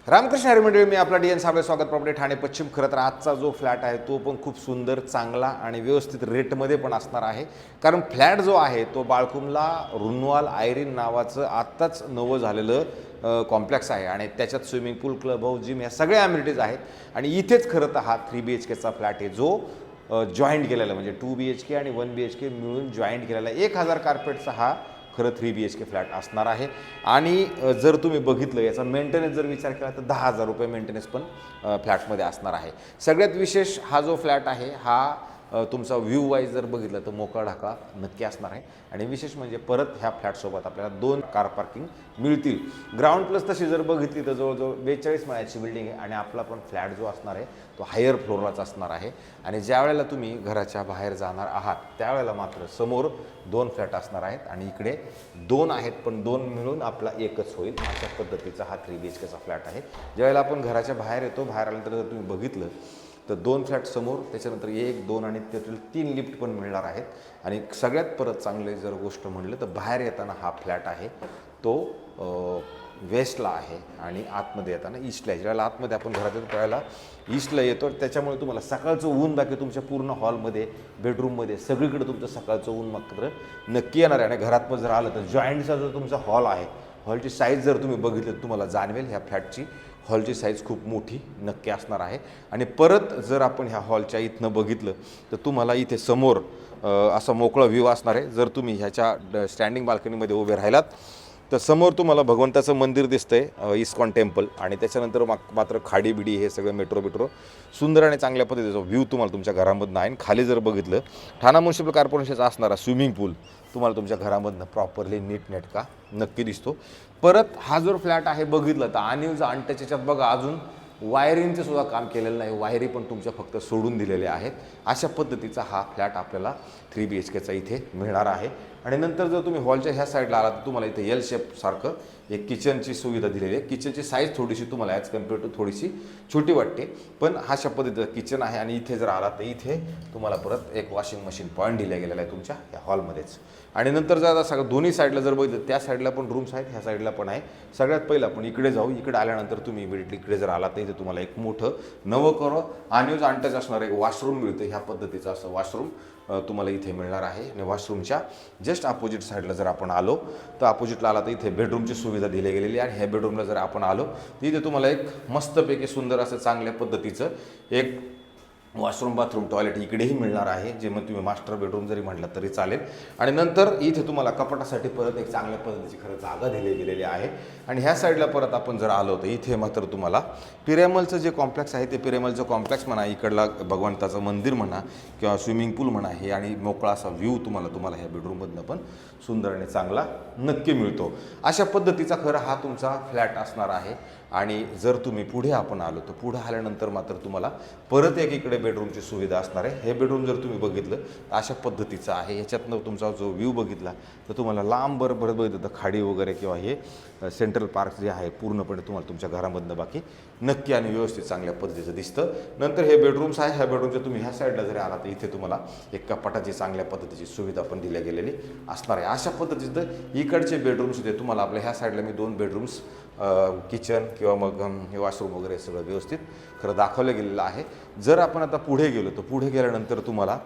रामकृष्ण हरी मंडळी, मी आपला डी.एन. साबळे, स्वागत प्रॉपर्टी ठाणे पश्चिम. खरं तर आजचा जो फ्लॅट आहे तो पण खूप सुंदर, चांगला आणि व्यवस्थित रेटमध्ये पण असणार आहे. कारण फ्लॅट जो आहे तो बाळकुमला रुनवाल आयरीन नावाचं आत्ताच नवं झालेलं कॉम्प्लेक्स आहे आणि त्याच्यात स्विमिंग पूल, क्लब हाऊस, जिम या सगळ्या ॲम्युनिटीज आहेत. आणि इथेच खरं तर हा 3 BHKचा फ्लॅट आहे जो जॉईंट केलेला, म्हणजे 2 BHK आणि 1 BHK मिळून जॉईंट केलेला 1000 कार्पेटचा हा खरं 3 BHK फ्लॅट असणार आहे. आणि जर तुम्ही बघितलं याचा मेंटेनन्स जर विचार केला तर 10,000 रुपये मेंटेनन्स पण फ्लॅटमध्ये असणार आहे. सगळ्यात विशेष हा जो फ्लॅट आहे हा तुमचा व्ह्यू वाईज जर बघितलं तर मोकळा ढाका नक्की असणार आहे. आणि विशेष म्हणजे परत ह्या फ्लॅटसोबत आपल्याला 2 कार पार्किंग मिळतील. ग्राउंड प्लस तशी जर बघितली तर जवळजवळ 42 माळ्याची बिल्डिंग आहे आणि आपला पण फ्लॅट जो असणार आहे तो हायर फ्लोअरलाच असणार आहे. आणि ज्या वेळेला तुम्ही घराच्या बाहेर जाणार आहात त्यावेळेला मात्र समोर 2 फ्लॅट असणार आहेत आणि इकडे 2 आहेत, पण 2 मिळून आपला एकच होईल अशा पद्धतीचा हा 3 BHKचा फ्लॅट आहे. ज्यावेळेला आपण घराच्या बाहेर येतो, बाहेर आल्यानंतर जर तुम्ही बघितलं तर 2 फ्लॅट समोर, त्याच्यानंतर 1, 2 आणि त्यातील 3 लिफ्ट पण मिळणार आहेत. आणि सगळ्यात परत चांगले जर गोष्ट म्हणलं तर बाहेर येताना हा फ्लॅट आहे तो वेस्टला आहे आणि आतमध्ये येताना ईस्टला आहे. ज्यावेळेला आतमध्ये आपण घरात येतो त्यावेळेला ईस्टला येतो, त्याच्यामुळे तुम्हाला सकाळचं ऊन बाकी तुमच्या पूर्ण हॉलमध्ये, बेडरूममध्ये सगळीकडे तुमचं सकाळचं ऊन मात्र नक्की येणार आहे. आणि घरात पण जर आलं तर जॉईंटचा जो तुमचा हॉल आहे, हॉलची साईज जर तुम्ही बघितली तर तुम्हाला जाणवेल ह्या फ्लॅटची हॉलची साईज खूप मोठी नक्की असणार आहे. आणि परत जर आपण ह्या हॉलच्या इथनं बघितलं तर तुम्हाला इथे समोर असा मोकळा व्ह्यू असणार आहे. जर तुम्ही ह्याच्या स्टँडिंग बाल्कनीमध्ये उभे राहिलात तर समोर तुम्हाला भगवंताचं मंदिर दिसतंय, इस्कॉन टेम्पल, आणि त्याच्यानंतर मात्र खाडी बिडी हे सगळं मेट्रो सुंदर आणि चांगल्या पद्धतीचा व्ह्यू तुम्हाला तुमच्या घरामधनं आहे. खाली जर बघितलं ठाणा म्युनिसिपल कॉर्पोरेशनचा असणारा स्विमिंग पूल तुम्हाला तुमच्या घरामधनं प्रॉपरली नीटनेटका नक्की दिसतो. परत हा जो फ्लॅट आहे बघितलं तर आणि त्याच्यात बघा अजून वायरिंगचं सुद्धा काम केलेलं नाही, वायरी पण तुमच्या फक्त सोडून दिलेल्या आहेत. अशा पद्धतीचा हा फ्लॅट आपल्याला 3 BHKचा इथे मिळणार आहे. आणि नंतर जर तुम्ही हॉलच्या ह्या साईडला आला तर तुम्हाला इथे एल शेपसारखं एक किचनची सुविधा दिलेली आहे. किचनची साईज थोडीशी तुम्हाला ॲज कम्पेअर टू थोडीशी छोटी वाटते, पण अशा पद्धतीचं किचन आहे. आणि इथे जर आला तर इथे तुम्हाला परत एक वॉशिंग मशीन पॉईंट दिला गेलेला आहे तुमच्या या हॉलमध्येच. आणि नंतर जर आता सगळं दोन्ही साईडला जर बघितलं त्या साईडला पण रूम्स आहेत, ह्या साईडला पण आहे. सगळ्यात पहिलं आपण इकडे जाऊ. इकडे आल्यानंतर तुम्ही इमिडिएटली इकडे जर आला तर इथे तुम्हाला एक मोठं नवं करो आणि अनटच असणारं एक वॉशरूम मिळतं. ह्या पद्धतीचं असं वॉशरूम तुम्हाला इथे मिळणार आहे. आणि वॉशरूमच्या जस्ट अपोजिट साईडला जर आपण आलो तर अपोजिटला आला तर इथे बेडरूमची सुविधा दिली गेलेली आहे. आणि ह्या बेडरूमला जर आपण आलो तर इथे तुम्हाला एक मस्तपैकी सुंदर असं चांगल्या पद्धतीचं एक वॉशरूम, बाथरूम, टॉयलेट इकडेही मिळणार आहे, जे मग तुम्ही मास्टर बेडरूम जरी म्हटलं तरी चालेल. आणि नंतर इथे तुम्हाला कपाटासाठी परत एक चांगल्या पद्धतीची खरं जागा दिली गेलेली आहे. आणि ह्या साईडला परत आपण जर आलो तर इथे मात्र तुम्हाला पिरेमलचं जे कॉम्प्लेक्स आहे ते पिरेमलचं कॉम्प्लेक्स म्हणा, इकडला भगवंताचं मंदिर म्हणा किंवा स्विमिंग पूल म्हणा, हे आणि मोकळा असा व्ह्यू तुम्हाला ह्या बेडरूममधनं पण सुंदर आणि चांगला नक्की मिळतो. अशा पद्धतीचा खरं हा तुमचा फ्लॅट असणार आहे. आणि जर तुम्ही पुढे आपण आलो तर पुढे आल्यानंतर मात्र तुम्हाला परत एक इकडे बेडरूमची सुविधा असणार आहे. हे बेडरूम जर तुम्ही बघितलं तर अशा पद्धतीचं आहे. ह्याच्यातनं तुमचा जो व्ह्यू बघितला तर तुम्हाला लांब बरं बघितलं तर खाडी वगैरे किंवा हे सेंट्रल पार्क जे आहे पूर्णपणे तुम्हाला तुमच्या घरामधनं बाकी नक्की आणि व्यवस्थित चांगल्या पद्धतीचं दिसतं. नंतर हे बेडरूम्स आहे. ह्या बेडरूमच्या तुम्ही ह्या साईडला जरी आला तर इथे तुम्हाला एक कपाटाची चांगल्या पद्धतीची सुविधा पण दिल्या गेलेली असणार आहे. अशा पद्धतीचं इकडचे बेडरूम्स होते तुम्हाला. आपल्या ह्या साईडला मी 2 बेडरूम्स, किचन किंवा मग हे वॉशरूम वगैरे सगळं व्यवस्थित खरं दाखवलं गेलेलं आहे. जर आपण आता पुढे गेलो तर पुढे गेल्यानंतर तुम्हाला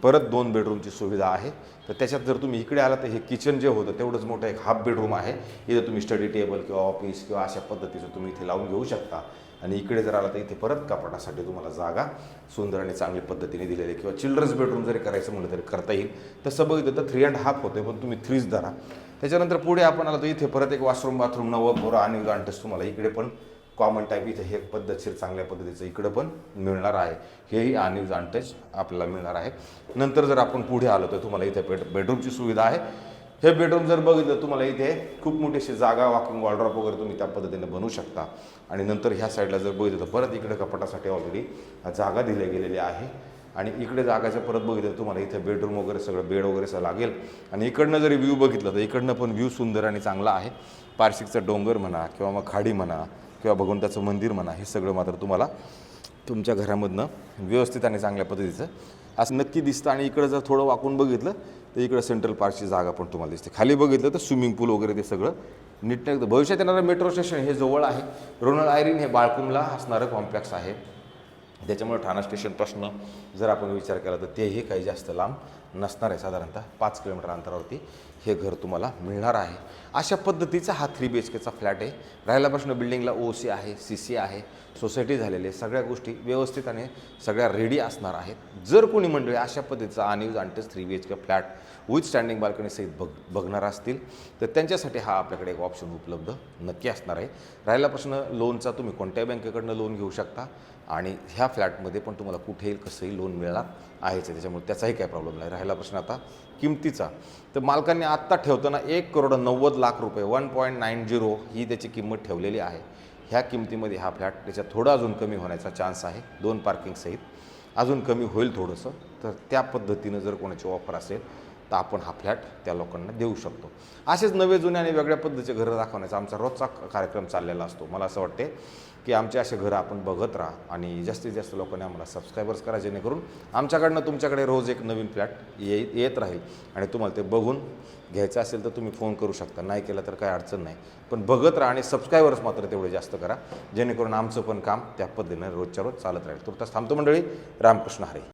परत 2 बेडरूमची सुविधा आहे. तर त्याच्यात जर तुम्ही इकडे आला तर हे किचन जे होतं तेवढंच मोठं एक हाफ बेडरूम आहे. इथं तुम्ही स्टडी टेबल किंवा ऑफिस किंवा अशा पद्धतीचं तुम्ही इथे लावून घेऊ शकता. आणि इकडे जर आला तर इथे परत कपाटासाठी तुम्हाला जागा सुंदर आणि चांगल्या पद्धतीने दिलेली आहे. किंवा चिल्ड्रन्स बेडरूम जरी करायचं म्हटलं तरी करता येईल. तसं बघितलं तर 3.5 होते, पण तुम्ही 3 धरा. त्याच्यानंतर पुढे आपण आला तर इथे परत एक वॉशरूम, बाथरूम, नवं पोरं आणि अँटस तुम्हाला इकडे पण कॉमन टाईप इथे हे पद्धतशीर चांगल्या पद्धतीचं इकडं पण मिळणार आहे. हेही अनयूज अनटच आपल्याला मिळणार आहे. नंतर जर आपण पुढे आलो तर तुम्हाला इथे बेडरूमची सुविधा आहे. हे बेडरूम जर बघितलं तुम्हाला इथे खूप मोठी अशी जागा, वॉकिंग वॉर्डरोब वगैरे तुम्ही त्या पद्धतीने बनवू शकता. आणि नंतर ह्या साईडला जर बघितलं तर परत इकडे कपाटासाठी ऑलरेडी जागा दिल्या गेलेली आहे. आणि इकडे जागाच्या परत बघितलं तुम्हाला इथे बेडरूम वगैरे सगळं बेड वगैरे सगळं लागेल. आणि इकडनं जरी व्ह्यू बघितलं तर इकडनं पण व्ह्यू सुंदर आणि चांगला आहे. पारशिकचा डोंगर म्हणा किंवा मग खाडी म्हणा किंवा भगवंताचं मंदिर म्हणा, हे सगळं मात्र तुम्हाला तुमच्या घरामधनं व्यवस्थित आणि चांगल्या पद्धतीचं असं नक्की दिसतं. आणि इकडं जर थोडं वाकून बघितलं तर इकडं सेंट्रल पार्कची जागा पण तुम्हाला दिसते. खाली बघितलं तर स्विमिंग पूल वगैरे ते सगळं नीटनेट. भविष्यात येणारं मेट्रो स्टेशन हे जवळ आहे. रोनल आयरीन हे बाळकुमला असणारं कॉम्प्लेक्स आहे. त्याच्यामुळे ठाणा स्टेशनपासून जर आपण विचार केला तर तेही काही जास्त लांब नसणार आहे. साधारणतः 5 किलोमीटर अंतरावरती हे घर तुम्हाला मिळणार आहे. अशा पद्धतीचा हा 3 BHKचा फ्लॅट आहे. राहिला प्रश्न बिल्डिंगला OC आहे, CC आहे, सोसायटी झालेली आहे, सगळ्या गोष्टी व्यवस्थित आणि सगळ्या रेडी असणार आहेत. जर कोणी मंडळी अशा पद्धतीचा unused untouch 3 BHK flat with standing balcony सहित बघणार असतील तर त्यांच्यासाठी हा आपल्याकडे एक ऑप्शन उपलब्ध नक्की असणार आहे. राहिला प्रश्न लोनचा, तुम्ही कोणत्याही बँकेकडनं लोन घेऊ शकता आणि ह्या फ्लॅटमध्ये पण तुम्हाला कुठेही कसंही लोन मिळणार आहेच आहे. त्याच्यामुळे त्याचाही काही प्रॉब्लेम नाही. राहिला प्रश्न आता किमतीचा, तर मालकांनी आत्ता ठेवताना 1,90,00,000 रुपये 1.90 ही त्याची किंमत ठेवलेली आहे. ह्या किमतीमध्ये हा फ्लॅट त्याच्यात थोडा अजून कमी होण्याचा चान्स आहे. 2 पार्किंगसहित अजून कमी होईल थोडंसं. तर त्या पद्धतीनं जर कोणाची ऑफर असेल तर आपण हा फ्लॅट त्या लोकांना देऊ शकतो. असेच नवे जुने आणि वेगळ्या पद्धतीचे घरं दाखवण्याचा आमचा रोजचा कार्यक्रम चाललेला असतो. मला असं वाटते की आमचे असे घरं आपण बघत राहा आणि जास्तीत जास्त लोकांनी आम्हाला सबस्क्रायबर्स करा, जेणेकरून आमच्याकडनं तुमच्याकडे रोज एक नवीन फ्लॅट येत राहील. आणि तुम्हाला ते बघून घ्यायचं असेल तर तुम्ही फोन करू शकता, नाही केलं तर काही अडचण नाही. पण बघत राहा आणि सबस्क्रायबर्स मात्र तेवढे जास्त करा, जेणेकरून आमचं पण काम त्या पद्धतीने रोजच्या रोज चालत राहील. तुर्तास थांबतो मंडळी. रामकृष्ण हरी.